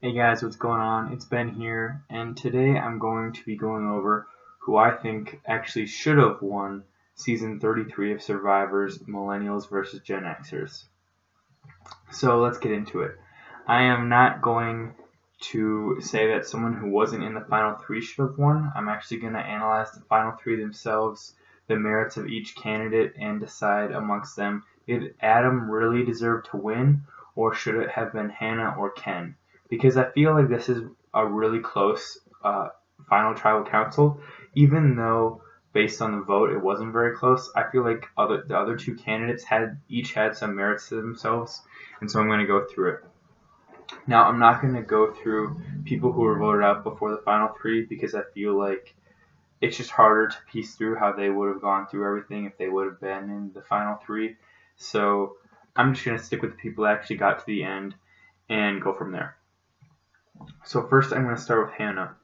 Hey guys, what's going on? It's Ben here, and today I'm going to be going over who I think actually should have won season 33 of Survivor's Millennials versus Gen Xers. So let's get into it. I am not going to say that someone who wasn't in the final three should have won. I'm actually going to analyze the final three themselves, the merits of each candidate, and decide amongst them, did Adam really deserve to win, or should it have been Hannah or Ken? Because I feel like this is a really close final tribal council, even though based on the vote it wasn't very close. I feel like the other two candidates each had some merits to themselves, and so I'm going to go through it. Now, I'm not going to go through people who were voted out before the final three because I feel like it's just harder to piece through how they would have gone through everything if they would have been in the final three. So I'm just going to stick with the people that actually got to the end and go from there. So first I'm going to start with Hannah.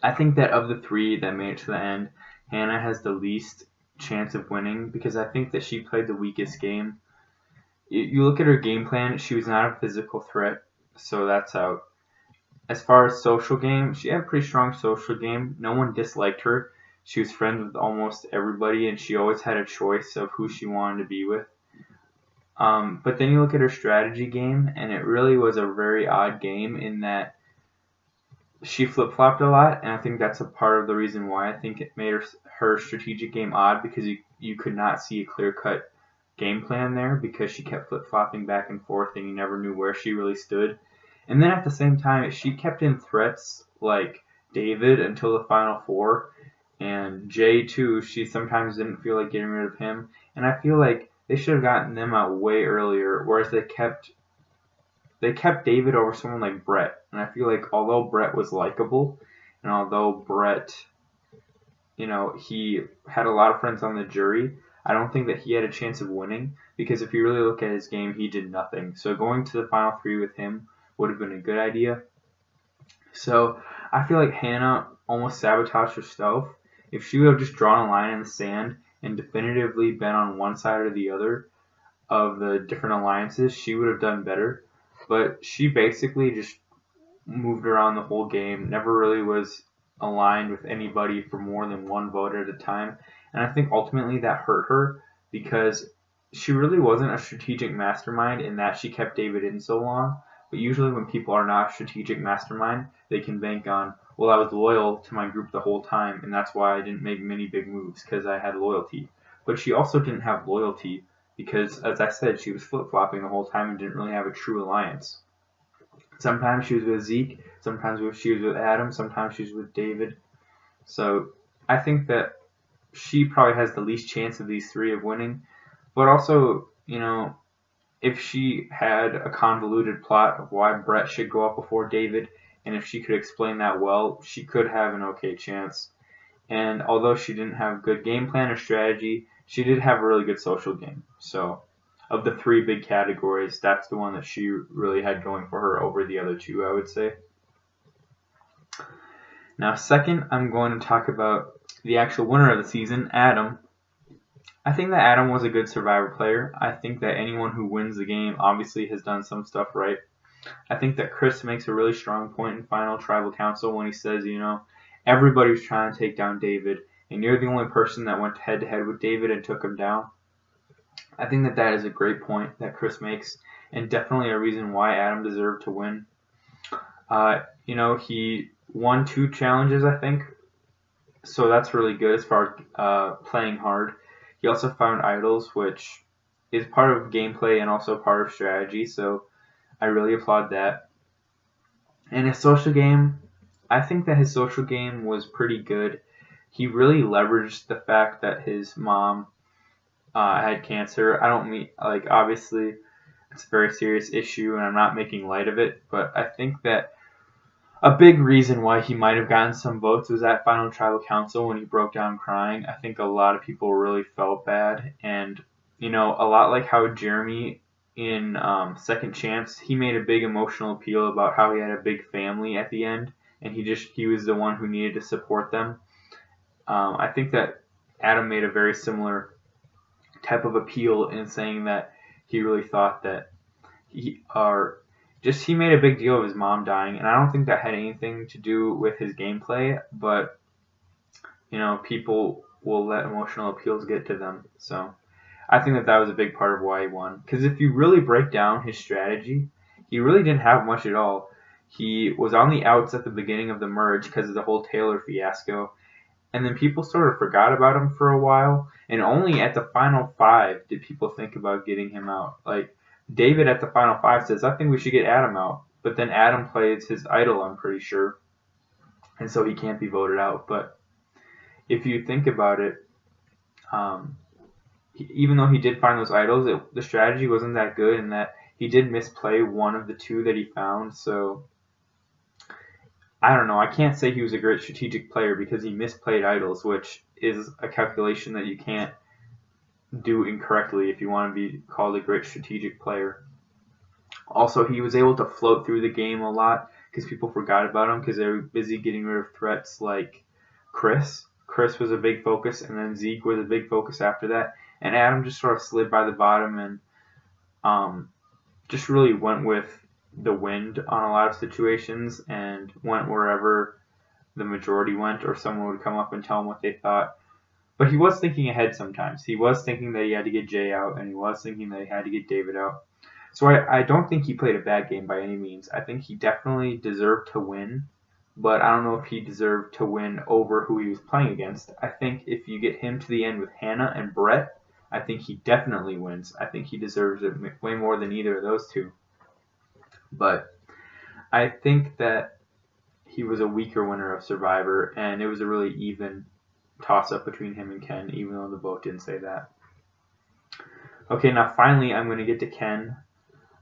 I think that of the three that made it to the end, Hannah has the least chance of winning because I think that she played the weakest game. You look at her game plan, she was not a physical threat, so that's out. As far as social game, she had a pretty strong social game. No one disliked her. She was friends with almost everybody, and she always had a choice of who she wanted to be with. But then you look at her strategy game, and it really was a very odd game in that she flip-flopped a lot, and I think that's a part of the reason why I think it made her strategic game odd, because you could not see a clear-cut game plan there because she kept flip-flopping back and forth and you never knew where she really stood. And then at the same time, she kept in threats like David until the final four, and Jay too. She sometimes didn't feel like getting rid of him, and I feel like they should have gotten them out way earlier, whereas they kept David over someone like Brett. And I feel like although Brett was likable, and although Brett, he had a lot of friends on the jury, I don't think that he had a chance of winning, because if you really look at his game, he did nothing. So going to the final three with him would have been a good idea. So I feel like Hannah almost sabotaged herself. If she would have just drawn a line in the sand and definitively been on one side or the other of the different alliances, she would have done better. But she basically just moved around the whole game, never really was aligned with anybody for more than one vote at a time. And I think ultimately that hurt her because she really wasn't a strategic mastermind in that she kept David in so long. But usually when people are not a strategic mastermind, they can bank on, well, I was loyal to my group the whole time, and that's why I didn't make many big moves, because I had loyalty. But she also didn't have loyalty because, as I said, she was flip-flopping the whole time and didn't really have a true alliance. Sometimes she was with Zeke, sometimes she was with Adam, sometimes she was with David. So I think that she probably has the least chance of these three of winning. But also, if she had a convoluted plot of why Brett should go up before David, and if she could explain that well, she could have an okay chance. And although she didn't have good game plan or strategy, she did have a really good social game. So of the three big categories, that's the one that she really had going for her over the other two, I would say. Now, second, I'm going to talk about the actual winner of the season, Adam. I think that Adam was a good Survivor player. I think that anyone who wins the game obviously has done some stuff right. I think that Chris makes a really strong point in Final Tribal Council when he says, everybody's trying to take down David, and you're the only person that went head-to-head with David and took him down. I think that that is a great point that Chris makes, and definitely a reason why Adam deserved to win. He won 2 challenges, I think, so that's really good as far as playing hard. He also found idols, which is part of gameplay and also part of strategy, so I really applaud that. And his social game, I think that his social game was pretty good. He really leveraged the fact that his mom had cancer. I don't mean, obviously it's a very serious issue and I'm not making light of it, but I think that a big reason why he might have gotten some votes was at Final Tribal Council when he broke down crying. I think a lot of people really felt bad, and a lot like how Jeremy in Second Chance, he made a big emotional appeal about how he had a big family at the end, and he was the one who needed to support them. I think that Adam made a very similar type of appeal in saying that he really thought that just he made a big deal of his mom dying, and I don't think that had anything to do with his gameplay, but people will let emotional appeals get to them. So I think that was a big part of why he won. Because if you really break down his strategy, he really didn't have much at all. He was on the outs at the beginning of the merge because of the whole Taylor fiasco, and then people sort of forgot about him for a while, and only at the final 5 did people think about getting him out. Like, David at the final 5 says, I think we should get Adam out, but then Adam plays his idol, I'm pretty sure, and so he can't be voted out. But if you think about it, even though he did find those idols, the strategy wasn't that good, and that he did misplay one of the 2 that he found. So I don't know. I can't say he was a great strategic player because he misplayed idols, which is a calculation that you can't do incorrectly if you want to be called a great strategic player. Also, he was able to float through the game a lot because people forgot about him because they were busy getting rid of threats like Chris. Chris was a big focus, and then Zeke was a big focus after that. And Adam just sort of slid by the bottom and just really went with the wind on a lot of situations and went wherever the majority went, or someone would come up and tell him what they thought. But he was thinking ahead sometimes. He was thinking that he had to get Jay out, and he was thinking that he had to get David out. So I don't think he played a bad game by any means. I think he definitely deserved to win, but I don't know if he deserved to win over who he was playing against. I think if you get him to the end with Hannah and Brett, I think he definitely wins. I think he deserves it way more than either of those 2. But I think that he was a weaker winner of Survivor, and it was a really even toss-up between him and Ken, even though the vote didn't say that. Okay, now finally I'm going to get to Ken.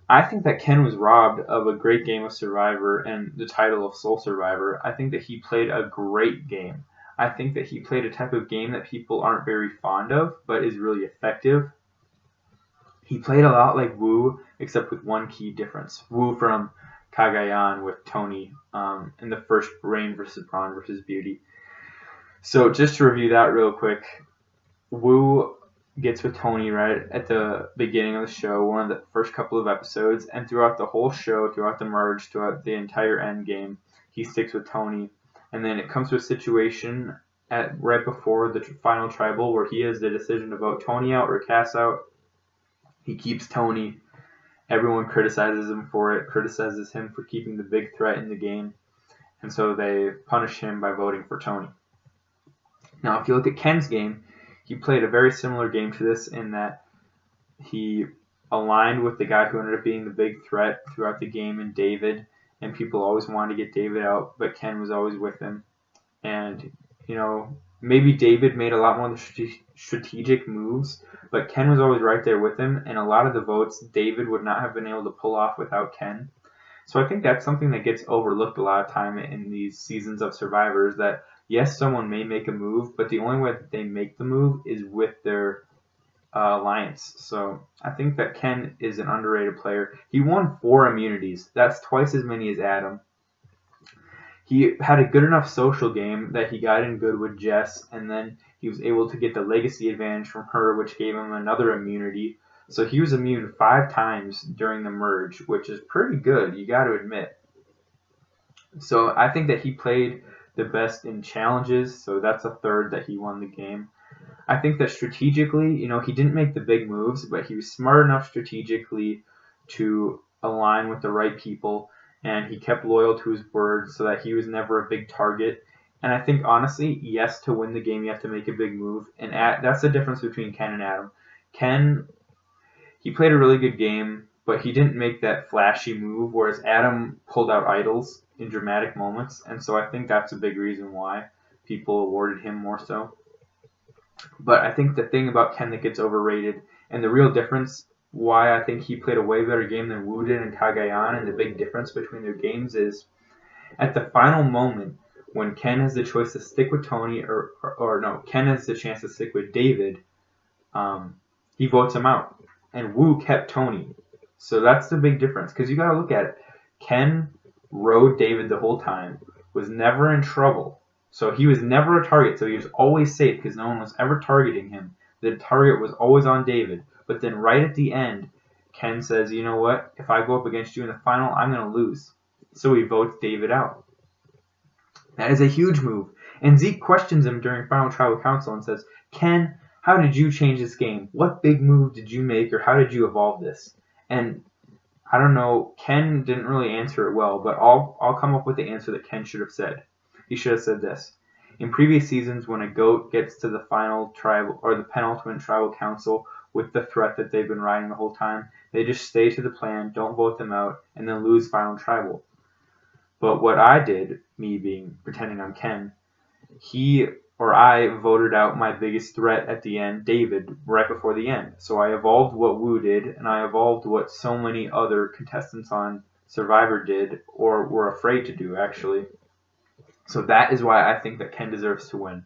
I think that Ken was robbed of a great game of Survivor and the title of Sole Survivor. I think that he played a great game. I think that he played a type of game that people aren't very fond of, but is really effective. He played a lot like Wu, except with one key difference. Wu from Cagayan with Tony in the first Rain versus Braun versus Beauty. So just to review that real quick, Wu gets with Tony right at the beginning of the show, one of the first couple of episodes, and throughout the whole show, throughout the merge, throughout the entire end game, he sticks with Tony. And then it comes to a situation right before the final tribal where he has the decision to vote Tony out or Cass out. He keeps Tony. Everyone criticizes him for it, criticizes him for keeping the big threat in the game, and so they punish him by voting for Tony. Now, if you look at Ken's game, he played a very similar game to this in that he aligned with the guy who ended up being the big threat throughout the game in David, and people always wanted to get David out, but Ken was always with him. And, maybe David made a lot more strategic moves, but Ken was always right there with him, and a lot of the votes David would not have been able to pull off without Ken. So I think that's something that gets overlooked a lot of time in these seasons of Survivors, that yes, someone may make a move, but the only way that they make the move is with their alliance. So I think that Ken is an underrated player. He won 4 immunities. That's twice as many as Adam. He had a good enough social game that he got in good with Jess, and then he was able to get the legacy advantage from her, which gave him another immunity. So he was immune 5 times during the merge, which is pretty good, you got to admit. So I think that he played the best in challenges, so that's a third that he won the game. I think that strategically, he didn't make the big moves, but he was smart enough strategically to align with the right people, and he kept loyal to his word so that he was never a big target. And I think, honestly, yes, to win the game, you have to make a big move, and that's the difference between Ken and Adam. Ken, he played a really good game, but he didn't make that flashy move, whereas Adam pulled out idols in dramatic moments, and so I think that's a big reason why people awarded him more so. But I think the thing about Ken that gets overrated, and the real difference why I think he played a way better game than Wu did and Cagayan, and the big difference between their games is at the final moment when Ken has the choice to stick with Tony or no, Ken has the chance to stick with David, he votes him out, and Wu kept Tony. So that's the big difference, because you got to look at it. Ken rode David the whole time, was never in trouble. So he was never a target, so he was always safe because no one was ever targeting him. The target was always on David. But then right at the end, Ken says, you know what? If I go up against you in the final, I'm going to lose. So he votes David out. That is a huge move. And Zeke questions him during final tribal council and says, Ken, how did you change this game? What big move did you make, or how did you evolve this? And I don't know, Ken didn't really answer it well, but I'll come up with the answer that Ken should have said. He should have said this. In previous seasons, when a goat gets to the final tribal or the penultimate tribal council with the threat that they've been riding the whole time, they just stay to the plan, don't vote them out, and then lose final tribal. But what I did, me pretending I'm Ken, I voted out my biggest threat at the end, David, right before the end. So I evolved what Wu did, and I evolved what so many other contestants on Survivor did, or were afraid to do, actually. So that is why I think that Ken deserves to win.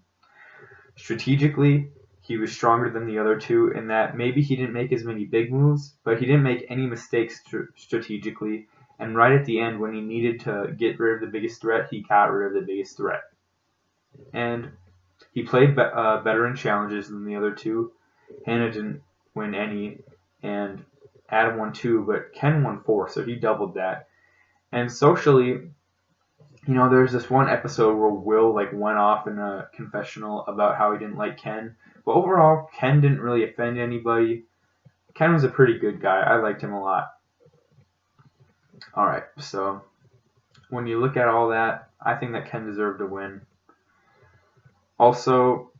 Strategically, he was stronger than the other two in that maybe he didn't make as many big moves, but he didn't make any mistakes strategically. And right at the end, when he needed to get rid of the biggest threat, he got rid of the biggest threat. And he played better in challenges than the other two. Hannah didn't win any, and Adam won 2, but Ken won 4, so he doubled that. And socially, there's this one episode where Will went off in a confessional about how he didn't like Ken. But overall, Ken didn't really offend anybody. Ken was a pretty good guy. I liked him a lot. Alright, so when you look at all that, I think that Ken deserved to win. Also,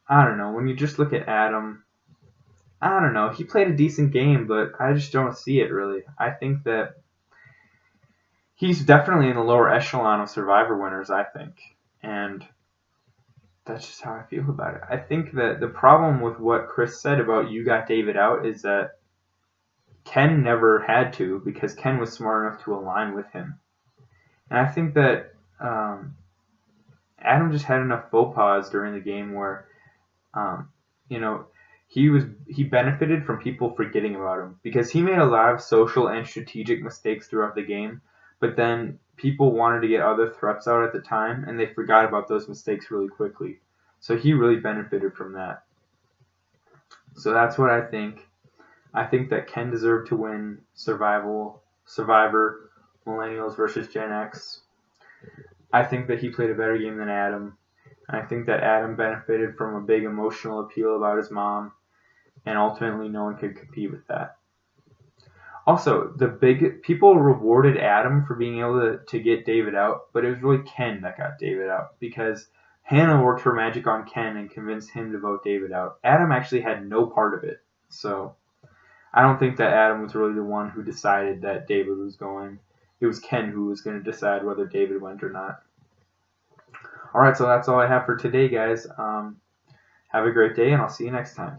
I don't know, when you just look at Adam, I don't know, he played a decent game, but I just don't see it really. I think that he's definitely in the lower echelon of Survivor winners, I think. And that's just how I feel about it. I think that the problem with what Chris said about you got David out is that Ken never had to, because Ken was smart enough to align with him. And I think that Adam just had enough faux pas during the game where, he benefited from people forgetting about him, because he made a lot of social and strategic mistakes throughout the game. But then people wanted to get other threats out at the time, and they forgot about those mistakes really quickly. So he really benefited from that. So that's what I think. I think that Ken deserved to win Survivor, Millennials versus Gen X. I think that he played a better game than Adam. I think that Adam benefited from a big emotional appeal about his mom, and ultimately no one could compete with that. Also, people rewarded Adam for being able to get David out, but it was really Ken that got David out, because Hannah worked her magic on Ken and convinced him to vote David out. Adam actually had no part of it, so I don't think that Adam was really the one who decided that David was going. It was Ken who was going to decide whether David went or not. Alright, so that's all I have for today, guys. Have a great day, and I'll see you next time.